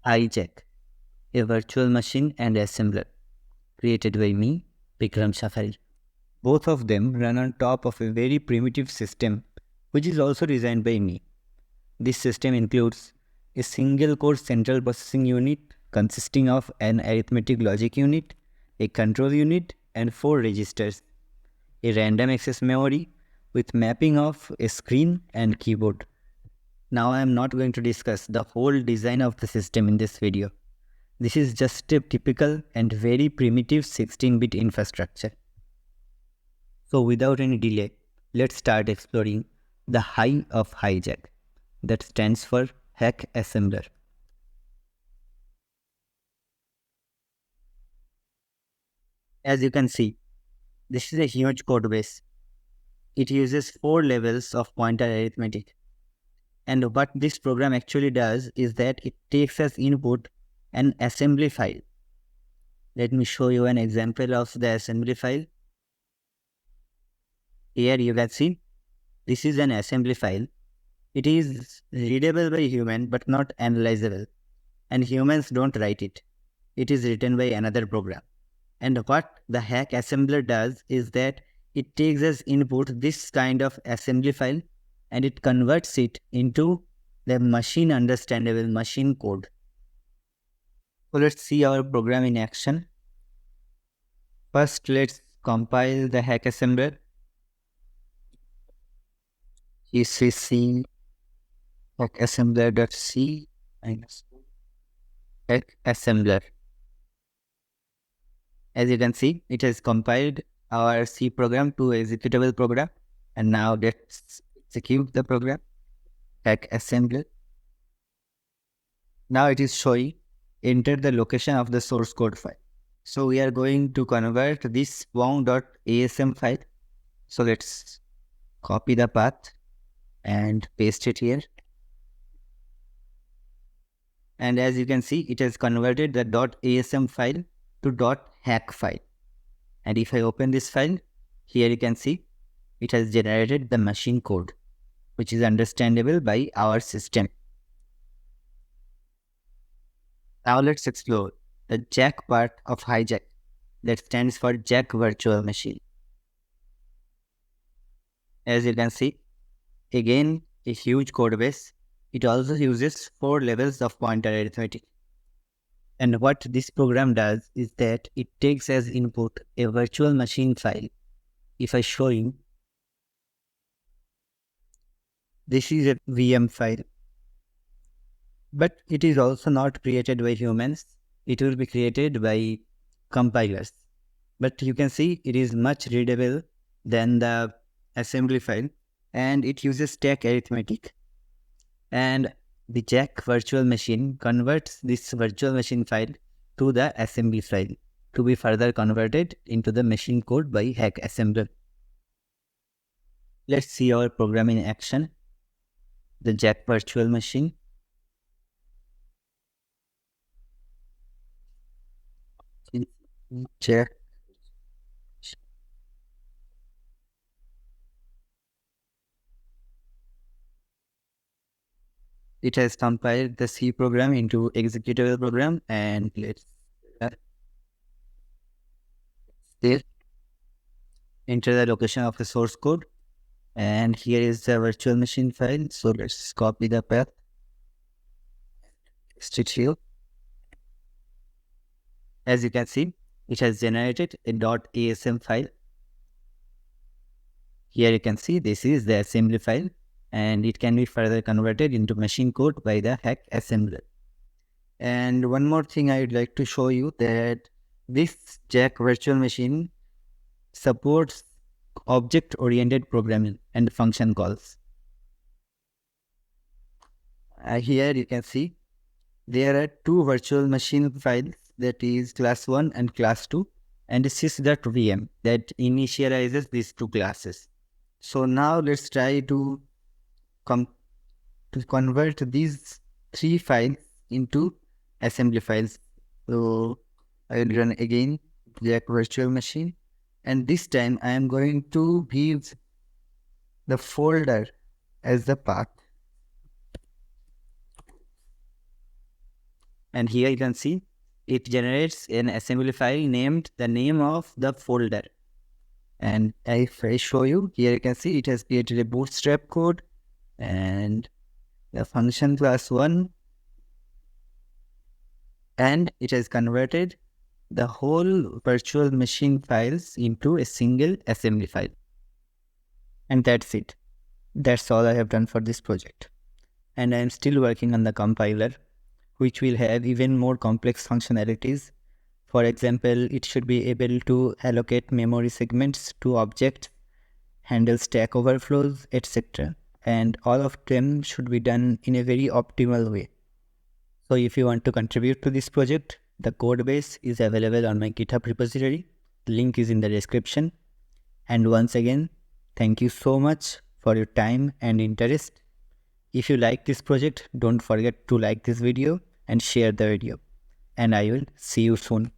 HiJack, a virtual machine and assembler, created by me, Vikram Safari. Both of them run on top of a very primitive system, which is also designed by me. This system includes a single core central processing unit consisting of an arithmetic logic unit, a control unit, and 4 registers, a random access memory with mapping of a screen and keyboard. Now I am not going to discuss the whole design of the system in this video. This is just a typical and very primitive 16-bit infrastructure. So without any delay, let's start exploring the Hi of HiJack, that stands for Hack Assembler. As you can see, this is a huge codebase. It uses 4 levels of pointer arithmetic. And what this program actually does is that it takes as input an assembly file. Let me show you an example of the assembly file. Here you can see, this is an assembly file. It is readable by human but not analyzable. And humans don't write it. It is written by another program. And what the hack assembler does is that it takes as input this kind of assembly file and it converts it into the machine understandable machine code. So let's see our program in action. First, let's compile the hack assembler. gcc hackassembler.c hack assembler. As you can see, it has compiled our C program to executable program. And now let's execute the program, hack assembler. Now it is showing, enter the location of the source code file. So we are going to convert this wong.asm file. So let's copy the path and paste it here. And as you can see, it has converted the .asm file to .hack file. And if I open this file, here you can see it has generated the machine code, which is understandable by our system. Now let's explore the Jack part of HiJack, that stands for Jack Virtual Machine. As you can see, again a huge codebase. It also uses 4 levels of pointer arithmetic. And what this program does is that it takes as input a virtual machine file. If I show you, this is a VM file. But it is also not created by humans. It will be created by compilers. But you can see it is much readable than the assembly file. And it uses Stack Arithmetic. And the Jack virtual machine converts this virtual machine file to the assembly file to be further converted into the machine code by hack assembler. Let's see our program in action. The Jack virtual machine. Jack. It has compiled the C program into executable program, and let's enter the location of the source code. And here is the virtual machine file. So let's copy the path, paste it here. As you can see, it has generated a .asm file. Here you can see this is the assembly file, and it can be further converted into machine code by the hack assembler. And one more thing I would like to show you, that this Jack virtual machine supports object-oriented programming and function calls. Here you can see there are 2 virtual machine files, that is class 1 and class 2, and sys.vm that initializes these 2 classes. So now let's try to convert these 3 files into assembly files. So I will run again Jack virtual machine, and this time I am going to give the folder as the path. And here you can see it generates an assembly file named the name of the folder. And if I show you, here you can see it has created a bootstrap code and the function class 1, and it has converted the whole virtual machine files into a single assembly file. And that's it. That's all I have done for this project. And I am still working on the compiler, which will have even more complex functionalities. For example, it should be able to allocate memory segments to objects, handle stack overflows, etc. And all of them should be done in a very optimal way. So if you want to contribute to this project, the codebase is available on my GitHub repository. The link is in the description. And once again, thank you so much for your time and interest. If you like this project, don't forget to like this video and share the video. And I will see you soon.